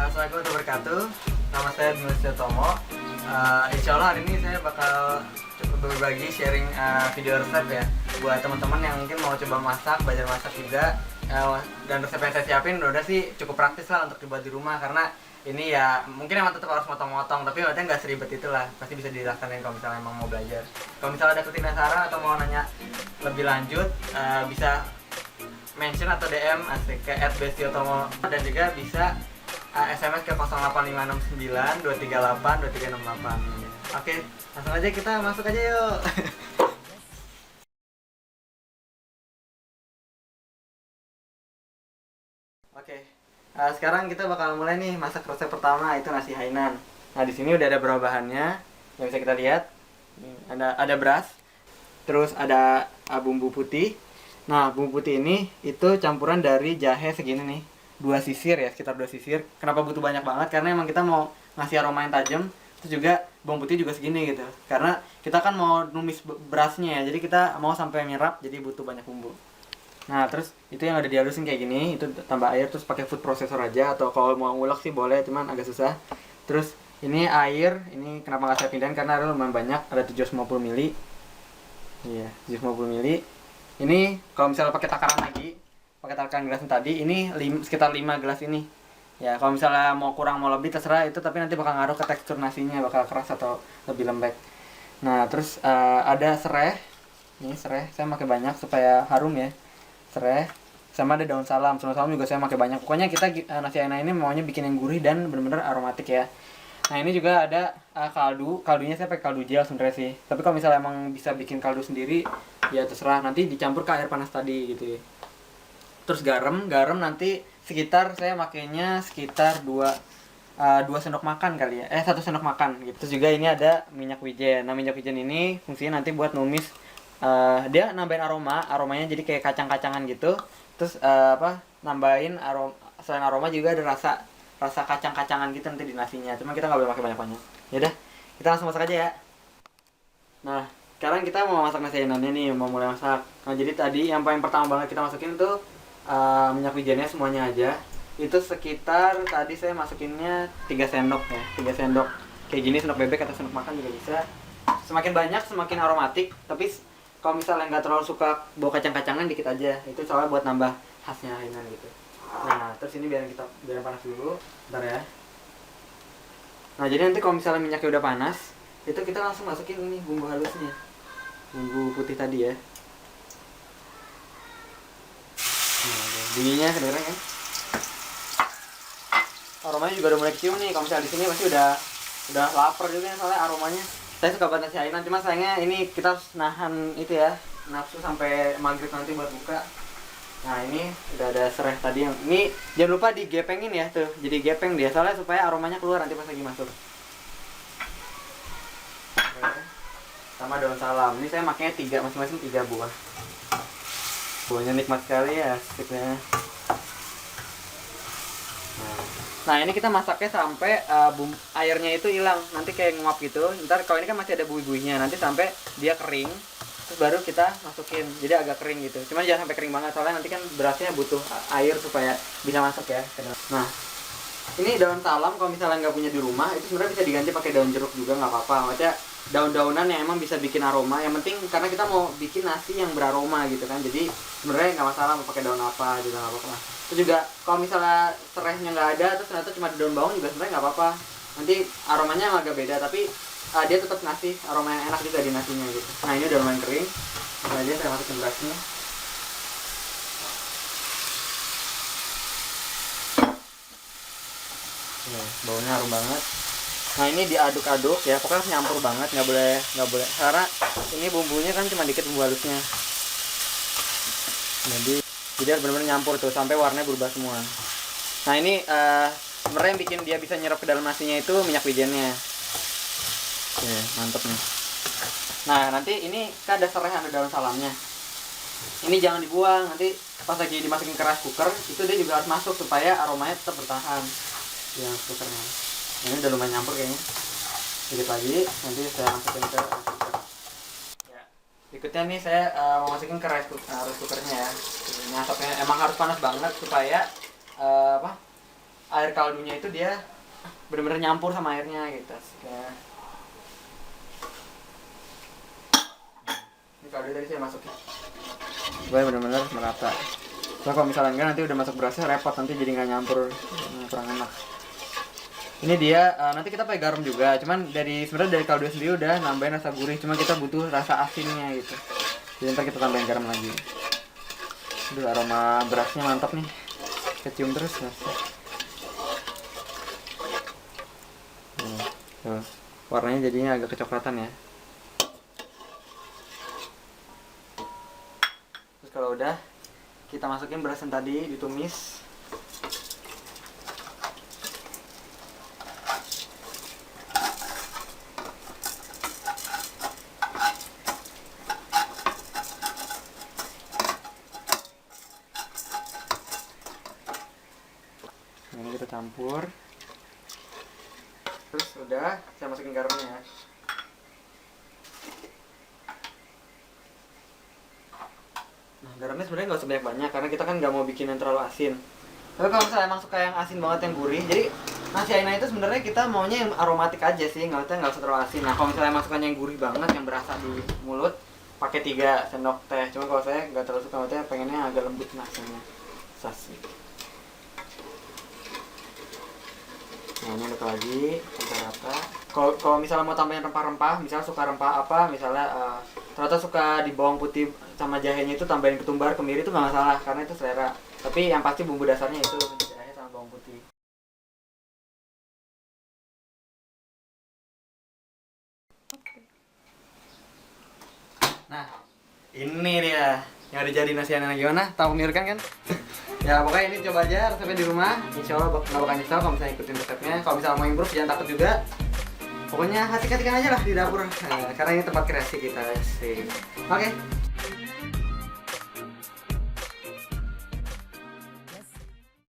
Assalamualaikum warahmatullahi wabarakatuh. Nama saya Dimas Tomo. Insya Allah hari ini saya bakal berbagi sharing video resep ya buat teman-teman yang mungkin mau coba masak, belajar masak juga. Dan resep yang saya siapin udah sih cukup praktis lah untuk dibuat di rumah, karena ini ya mungkin emang tetap harus motong-motong, tapi maksudnya nggak seribet itulah, pasti bisa dilaksanain kalau misalnya emang mau belajar. Kalau misalnya ada ketinggalan saran atau mau nanya lebih lanjut, bisa mention atau DM asik ke @bestiotomo, dan juga bisa SMS ke 08569 238 2368. Oke, langsung aja kita masuk aja yuk. Oke, sekarang kita bakal mulai nih masak resep pertama, itu nasi Hainan. Nah, di sini udah ada beberapa bahannya yang bisa kita lihat. Ada beras, terus ada bumbu putih. Nah, bumbu putih ini itu campuran dari jahe segini nih, 2 sisir ya, sekitar 2 sisir. Kenapa butuh banyak banget? Karena emang kita mau ngasih aroma yang tajam. Terus juga bawang putih juga segini gitu, karena kita kan mau numis berasnya ya, jadi kita mau sampai nyerap, jadi butuh banyak bumbu. Nah, terus itu yang udah dihalusin kayak gini, itu tambah air, terus pakai food processor aja, atau kalau mau ngulek sih boleh, cuman agak susah. Terus ini air, ini kenapa nggak saya pindahin, karena airnya lumayan banyak, ada 750 ml. Iya, 750 ml. Ini kalau misalnya pakai takaran lagi, pakai takaran gelas tadi, ini sekitar 5 gelas ini. Ya, kalau misalnya mau kurang mau lebih terserah itu, tapi nanti bakal ngaruh ke tekstur nasinya, bakal keras atau lebih lembek. Nah, terus ada serai. Ini serai, saya pakai banyak supaya harum ya. Serai, sama ada daun salam. Daun salam juga saya pakai banyak. Pokoknya kita nasi Hainan ini maunya bikin yang gurih dan benar-benar aromatik ya. Nah, ini juga ada kaldu. Kaldunya saya pakai kaldu gel sebenarnya sih. Tapi kalau misalnya emang bisa bikin kaldu sendiri, ya terserah, nanti dicampur ke air panas tadi gitu ya. Terus garam nanti sekitar saya makainya sekitar 2 sendok makan kali ya. 1 sendok makan gitu. Terus juga ini ada minyak wijen. Nah, minyak wijen ini fungsinya nanti buat numis, dia nambahin aromanya jadi kayak kacang-kacangan gitu. Terus nambahin aroma, selain aroma juga ada rasa kacang-kacangan gitu nanti di nasinya. Cuma kita nggak boleh pakai banyak-banyak. Yaudah, kita langsung masak aja ya. Nah, sekarang kita mau masak nasi Hainannya nih, mau mulai masak. Nah, jadi tadi yang paling pertama banget kita masukin tuh minyak wijennya semuanya aja. Itu sekitar tadi saya masukinnya 3 sendok ya, 3 sendok. Kayak gini, sendok bebek atau sendok makan juga bisa. Semakin banyak semakin aromatik, tapi kalau misalnya nggak terlalu suka bau kacang-kacangan, dikit aja. Itu soalnya buat nambah khasnya Hainan gitu. Nah, terus ini biar panas dulu, bentar ya. Nah, jadi nanti kalau misalnya minyaknya udah panas, itu kita langsung masukin ini bumbu halusnya, bumbu putih tadi ya. Nah, bunyinya kedengeran kan? Aromanya juga udah mulai kecium nih. Kalau misalnya di sini pasti udah lapar juga soalnya aromanya. Saya suka banget nasi Hainan, cuma sayangnya ini kita harus nahan itu ya, nafsu sampai maghrib nanti buat buka. Nah, ini udah ada serai tadi yang ini jangan lupa digepengin ya tuh, jadi gepeng dia soalnya supaya aromanya keluar nanti pas lagi masuk. Oke. Sama daun salam. Ini saya makanya 3, masing-masing 3 buah. Buahnya nikmat sekali ya, asiknya. Nah, ini kita masaknya sampai airnya itu hilang, nanti kayak nguap gitu. Ntar kalau ini kan masih ada buih-buihnya, nanti sampai dia kering, terus baru kita masukin. Jadi agak kering gitu. Cuman jangan sampai kering banget, soalnya nanti kan berasnya butuh air supaya bisa masuk ya. Nah, ini daun salam kalau misalnya nggak punya di rumah, itu sebenarnya bisa diganti pakai daun jeruk juga nggak apa-apa. Maksudnya daun-daunan yang emang bisa bikin aroma. Yang penting karena kita mau bikin nasi yang beraroma gitu kan. Jadi sebenarnya nggak masalah mau pakai daun apa juga nggak apa-apa. Terus juga kalau misalnya serainya nggak ada, terus ternyata cuma daun bawang juga sebenarnya nggak apa-apa. Nanti aromanya agak beda, tapi dia tetap ngasih aroma yang enak juga di nasinya gitu. Nah, ini udah lumayan kering. Nah, aja saya masukin berasnya. Baunya harum banget. Nah, ini diaduk-aduk ya, pokoknya harus nyampur banget, nggak boleh karena ini bumbunya kan cuma dikit bumbu halusnya. Jadi harus benar-benar nyampur tuh sampai warnanya berubah semua. Nah, ini sebenarnya yang bikin dia bisa nyerap ke dalam nasinya itu minyak wijennya. Oke, mantep nih. Nah, nanti ini kan ada serai, ada daun salamnya. Ini jangan dibuang, nanti pas lagi dimasukin ke rice cooker itu dia juga harus masuk supaya aromanya tetap bertahan. Yang cookernya. Ini udah lumayan nyampur kayaknya. Sedikit lagi, nanti saya masukin ke rice cooker. Ya. Berikutnya nih saya mau masukin ke rice cookernya ya. Ini asapnya emang harus panas banget supaya air kaldunya itu dia bener-bener nyampur sama airnya gitu ya. Ini kaldu tadi saya masukin supaya bener-bener merata. So kalau misalnya enggak nanti udah masuk berasnya repot, nanti jadi nggak nyampur, kurang enak. Ini dia nanti kita pakai garam juga, cuman sebenarnya dari kaldu sendiri udah nambahin rasa gurih, cuma kita butuh rasa asinnya gitu. Jadi ntar kita tambahin garam lagi. Aduh, aroma berasnya mantap nih, kecium terus ya. Tuh, warnanya jadinya agak kecoklatan ya. Terus kalau udah, kita masukin beras yang tadi ditumis. Ini kita campur. Terus udah, saya masukin garamnya ya. Nah, garamnya sebenarnya nggak usah banyak-banyak karena kita kan nggak mau bikin yang terlalu asin. Tapi kalau misalnya emang suka yang asin banget, yang gurih, jadi nasi Hainannya itu sebenarnya kita maunya yang aromatik aja sih, nggak usah terlalu asin. Nah, kalau misalnya emang sukanya yang gurih banget, yang berasa di mulut, pakai 3 sendok teh. Cuma kalau saya nggak terlalu suka, maksudnya pengennya agak lembut nasinya, sas gitu. Nah, ini aduk lagi sampai rata. Kalau misalnya mau tambahin rempah-rempah, misalnya suka rempah apa, misalnya ternyata suka di bawang putih sama jahenya itu tambahin ketumbar, kemiri itu nggak masalah karena itu selera. Tapi yang pasti bumbu dasarnya itu jahe sama bawang putih. Nah, ini dia yang udah jadi nasi Hainan gimana? Tahu menggiurkan kan? Ya pokoknya ini coba aja resepnya di rumah. Insya Allah nggak bakal nyesel kalau misalnya ikutin resepnya. Kalau misalnya mau improve jangan takut juga. Pokoknya hati-hatikan aja lah di dapur. Karena ini tempat kreasi kita sih. Oke.